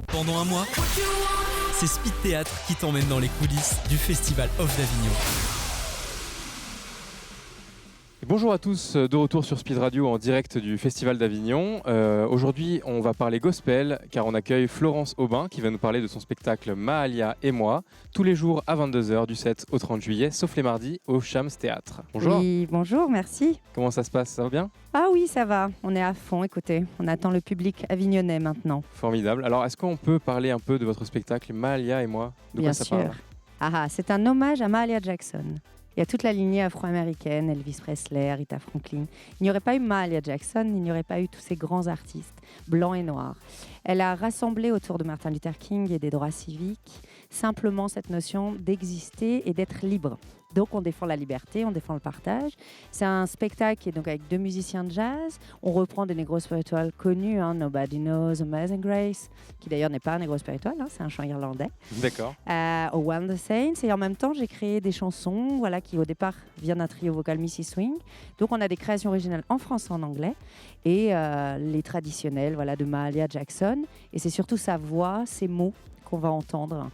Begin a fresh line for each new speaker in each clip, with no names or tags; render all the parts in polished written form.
Pendant un mois, c'est Speed Théâtre qui t'emmène dans les coulisses du Festival Off d'Avignon.
Bonjour à tous, de retour sur Speed Radio en direct du Festival d'Avignon. Aujourd'hui, on va parler gospel car on accueille Florence Aubin qui va nous parler de son spectacle Mahalia et moi, tous les jours à 22h du 7 au 30 juillet, sauf les mardis au Shams Théâtre. Bonjour.
Oui, bonjour, merci.
Comment ça se passe, ça va bien ?
Ah oui, ça va, on est à fond, écoutez, on attend le public avignonnais maintenant.
Formidable. Alors, est-ce qu'on peut parler un peu de votre spectacle Mahalia et moi ? De
Bien
quoi ça
sûr.
parle ?
C'est un hommage à Mahalia Jackson. Il y a toute la lignée afro-américaine, Elvis Presley, Aretha Franklin. Il n'y aurait pas eu Mahalia Jackson, il n'y aurait pas eu tous ces grands artistes, blancs et noirs. Elle a rassemblé autour de Martin Luther King et des droits civiques simplement cette notion d'exister et d'être libre. Donc on défend la liberté, on défend le partage. C'est un spectacle qui est donc avec 2 musiciens de jazz. On reprend des Negro Spiritual connus, Nobody Knows, Amazing Grace, qui d'ailleurs n'est pas un Negro Spiritual, c'est un chant irlandais.
D'accord.
Au One the Saints. Et en même temps, j'ai créé des chansons qui au départ viennent d'un trio vocal Missy Swing. Donc on a des créations originales en français et en anglais. Et les traditionnels de Mahalia Jackson. Et c'est surtout sa voix, ses mots qu'on va entendre.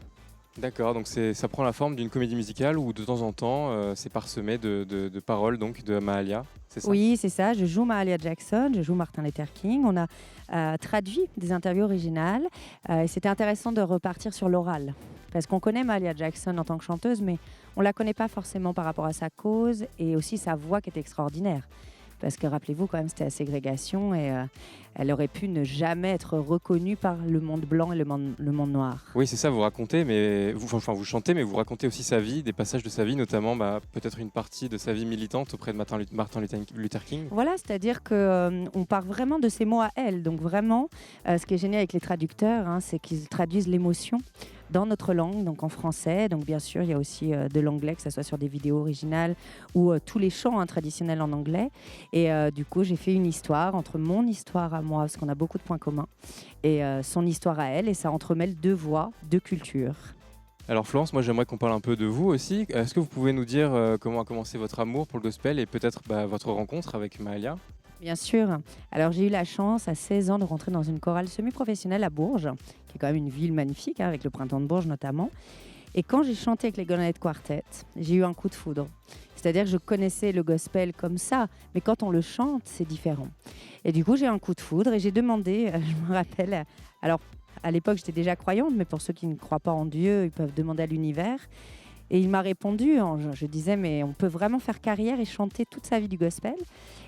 D'accord, donc ça prend la forme d'une comédie musicale où de temps en temps c'est parsemé de paroles donc de Mahalia, c'est ça ?
Oui, c'est ça. Je joue Mahalia Jackson, je joue Martin Luther King. On a traduit des interviews originales et c'était intéressant de repartir sur l'oral. Parce qu'on connaît Mahalia Jackson en tant que chanteuse, mais on ne la connaît pas forcément par rapport à sa cause et aussi sa voix qui est extraordinaire. Parce que rappelez-vous quand même, c'était la ségrégation et elle aurait pu ne jamais être reconnue par le monde blanc et le monde noir.
Oui, c'est ça, vous racontez, mais vous chantez, mais vous racontez aussi sa vie, des passages de sa vie, notamment peut-être une partie de sa vie militante auprès de Martin Luther King.
Voilà, c'est-à-dire qu'on part vraiment de ses mots à elle. Donc vraiment, ce qui est génial avec les traducteurs, c'est qu'ils traduisent l'émotion dans notre langue, donc en français. Donc bien sûr, il y a aussi de l'anglais, que ce soit sur des vidéos originales ou tous les chants traditionnels en anglais. Et du coup, j'ai fait une histoire entre mon histoire à moi, parce qu'on a beaucoup de points communs, et son histoire à elle. Et ça entremêle 2 voix, 2 cultures.
Alors Florence, moi j'aimerais qu'on parle un peu de vous aussi. Est-ce que vous pouvez nous dire comment a commencé votre amour pour le gospel et peut-être votre rencontre avec Mahalia ?
Bien sûr. Alors j'ai eu la chance à 16 ans de rentrer dans une chorale semi-professionnelle à Bourges, qui est quand même une ville magnifique, avec le Printemps de Bourges notamment. Et quand j'ai chanté avec les Gonnettes Quartet, j'ai eu un coup de foudre. C'est-à-dire que je connaissais le gospel comme ça, mais quand on le chante, c'est différent. Et du coup, j'ai eu un coup de foudre et j'ai demandé, je me rappelle, alors à l'époque j'étais déjà croyante, mais pour ceux qui ne croient pas en Dieu, ils peuvent demander à l'univers. Et il m'a répondu, je disais, mais on peut vraiment faire carrière et chanter toute sa vie du gospel.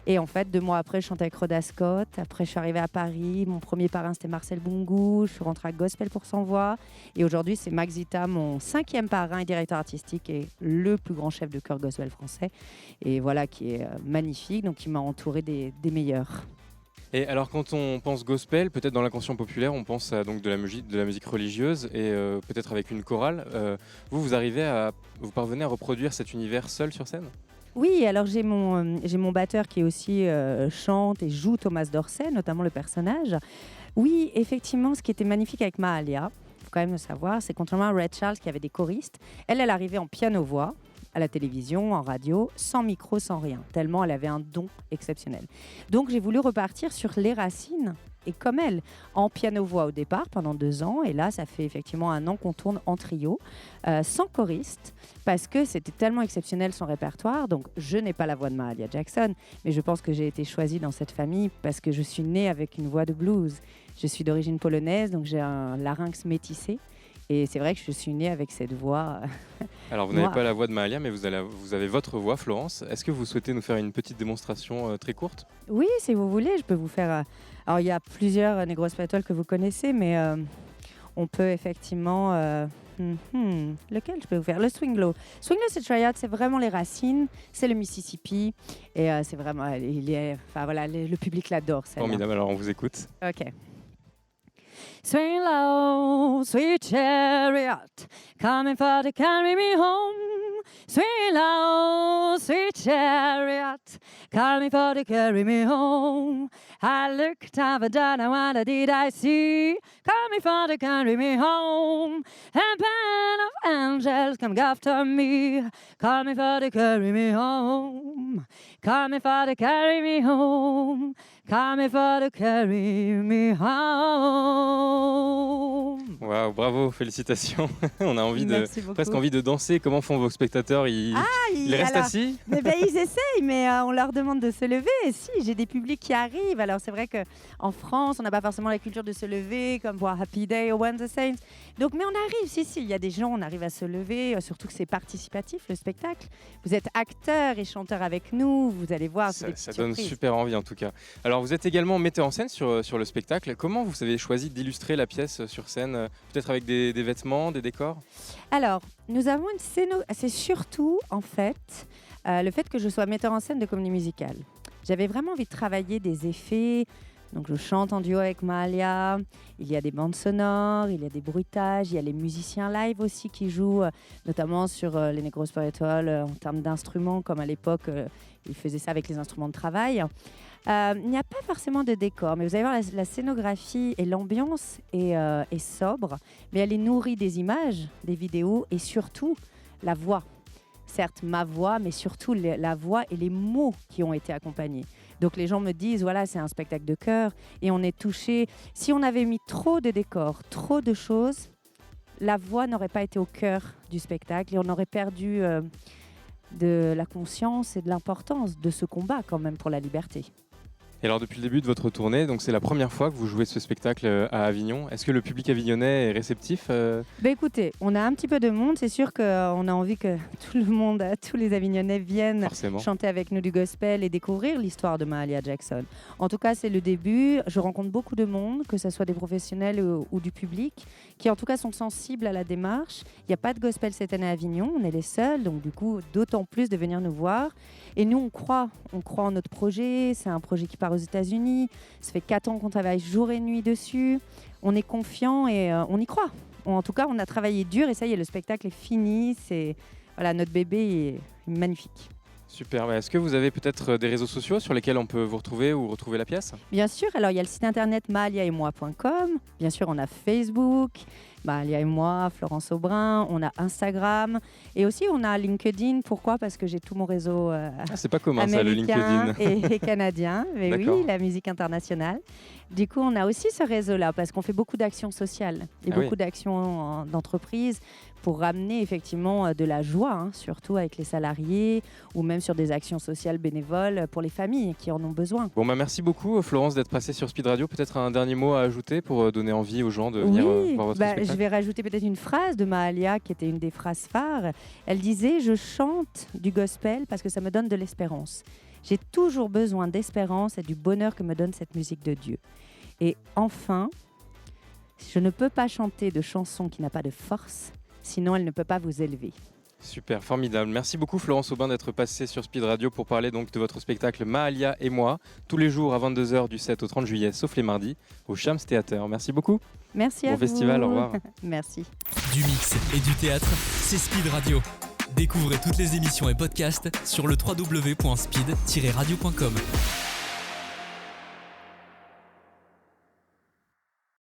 Et en fait, 2 mois après, je chantais avec Rhoda Scott. Après, je suis arrivée à Paris. Mon premier parrain, c'était Marcel Bungu. Je suis rentrée à Gospel pour Sans Voix. Et aujourd'hui, c'est Max Zita, mon 5e parrain et directeur artistique et le plus grand chef de chœur gospel français. Et voilà, qui est magnifique. Donc, il m'a entourée des meilleurs.
Et alors quand on pense gospel, peut-être dans l'inconscient populaire, on pense à donc de la musique religieuse et peut-être avec une chorale. Vous parvenez à reproduire cet univers seul sur scène ?
Oui, alors j'ai mon batteur qui aussi chante et joue Thomas Dorsey, notamment le personnage. Oui, effectivement, ce qui était magnifique avec Mahalia, il faut quand même le savoir, c'est contrairement à Ray Charles qui avait des choristes, elle arrivait en piano-voix, à la télévision, en radio, sans micro, sans rien, tellement elle avait un don exceptionnel. Donc j'ai voulu repartir sur les racines, et comme elle, en piano-voix au départ, pendant 2 ans, et là ça fait effectivement 1 an qu'on tourne en trio, sans choriste, parce que c'était tellement exceptionnel son répertoire. Donc je n'ai pas la voix de Mahalia Jackson, mais je pense que j'ai été choisie dans cette famille parce que je suis née avec une voix de blues. Je suis d'origine polonaise, donc j'ai un larynx métissé. Et c'est vrai que je suis née avec cette voix.
Alors vous n'avez pas la voix de Mahalia, mais vous avez votre voix, Florence. Est-ce que vous souhaitez nous faire une petite démonstration très courte ?
Oui, si vous voulez, je peux vous faire... Alors il y a plusieurs Negro Spiritual que vous connaissez, mais on peut effectivement... lequel je peux vous faire ? Le Swing Low. Swing Low, c'est Triad, c'est vraiment les racines, c'est le Mississippi. Et c'est vraiment... le public l'adore, celle-là.
Formidable, alors on vous écoute.
Ok. Swing low, sweet chariot, coming for to carry me home. Swing low, sweet chariot, coming for to carry me home. I looked up and what did I see? Coming for to carry me home. A band of angels come after me, coming for to carry me home. Coming for to carry me home. Coming for to carry me home.
Waouh, bravo, félicitations. On a
Merci beaucoup.
presque envie de danser. Comment font vos spectateurs? Ils restent
alors,
assis?
Ils essayent, mais on leur demande de se lever. Et si, j'ai des publics qui arrivent. Alors c'est vrai qu'en France, on n'a pas forcément la culture de se lever, comme pour Happy Day ou One the Saints. Donc, mais on arrive, si, il y a des gens, on arrive à se lever, surtout que c'est participatif, le spectacle. Vous êtes acteur et chanteur avec nous, vous allez voir.
Ça donne super envie en tout cas. Alors vous êtes également metteur en scène sur le spectacle. Comment vous avez choisi d'illustrer la pièce sur scène? Peut-être avec des vêtements, des décors?
Alors, nous avons une scéno... C'est surtout, en fait, le fait que je sois metteur en scène de comédie musicale. J'avais vraiment envie de travailler des effets. Donc, je chante en duo avec Mahalia. Il y a des bandes sonores, il y a des bruitages, il y a les musiciens live aussi qui jouent, notamment sur les Negro Spiritual en termes d'instruments, comme à l'époque, ils faisaient ça avec les instruments de travail. Il n'y a pas forcément de décor, mais vous allez voir, la scénographie et l'ambiance est sobre, mais elle est nourrie des images, des vidéos et surtout la voix. Certes, ma voix, mais surtout la voix et les mots qui ont été accompagnés. Donc les gens me disent, voilà, c'est un spectacle de chœur et on est touché. Si on avait mis trop de décors, trop de choses, la voix n'aurait pas été au cœur du spectacle et on aurait perdu de la conscience et de l'importance de ce combat quand même pour la liberté.
Et alors depuis le début de votre tournée, donc c'est la première fois que vous jouez ce spectacle à Avignon. Est-ce que le public avignonnais est réceptif?
Écoutez, on a un petit peu de monde. C'est sûr qu'on a envie que tout le monde, tous les Avignonnais viennent
Forcément.
chanter avec nous du gospel et découvrir l'histoire de Mahalia Jackson. En tout cas, c'est le début. Je rencontre beaucoup de monde, que ce soit des professionnels ou du public, qui en tout cas sont sensibles à la démarche. Il n'y a pas de gospel cette année à Avignon, on est les seuls, donc du coup, d'autant plus de venir nous voir. Et nous, on croit en notre projet. C'est un projet qui part aux États-Unis. Ça fait 4 ans qu'on travaille jour et nuit dessus. On est confiant et on y croit. En tout cas, on a travaillé dur et ça y est, le spectacle est fini. Voilà, notre bébé est magnifique.
Super. Est-ce que vous avez peut-être des réseaux sociaux sur lesquels on peut vous retrouver ou retrouver la pièce?
Bien sûr. Alors, il y a le site internet mahaliaetmoi.com. Bien sûr, on a Facebook, Mahalia et moi, Florence Aubrin. On a Instagram. Et aussi, on a LinkedIn. Pourquoi? Parce que j'ai tout mon réseau
c'est pas commun, ça, le
américain
LinkedIn.
et canadien. Mais oui, la musique internationale. Du coup, on a aussi ce réseau-là parce qu'on fait beaucoup d'actions sociales et beaucoup d'actions d'entreprise pour ramener effectivement de la joie, surtout avec les salariés ou même sur des actions sociales bénévoles pour les familles qui en ont besoin.
Bon, merci beaucoup Florence d'être passée sur Speed Radio. Peut-être un dernier mot à ajouter pour donner envie aux gens de venir voir votre spectacle?
Je vais rajouter peut-être une phrase de Mahalia qui était une des phrases phares. Elle disait « Je chante du gospel parce que ça me donne de l'espérance. J'ai toujours besoin d'espérance et du bonheur que me donne cette musique de Dieu. Et enfin, je ne peux pas chanter de chansons qui n'a pas de force, sinon elle ne peut pas vous élever. »
Super, formidable. Merci beaucoup Florence Aubin d'être passée sur Speed Radio pour parler donc de votre spectacle Mahalia et moi, tous les jours à 22h du 7 au 30 juillet, sauf les mardis, au Shams Theater. Merci beaucoup.
Merci à vous.
Bon festival, au revoir.
Merci.
Du mix et du théâtre, c'est Speed Radio. Découvrez toutes les émissions et podcasts sur le www.speed-radio.com.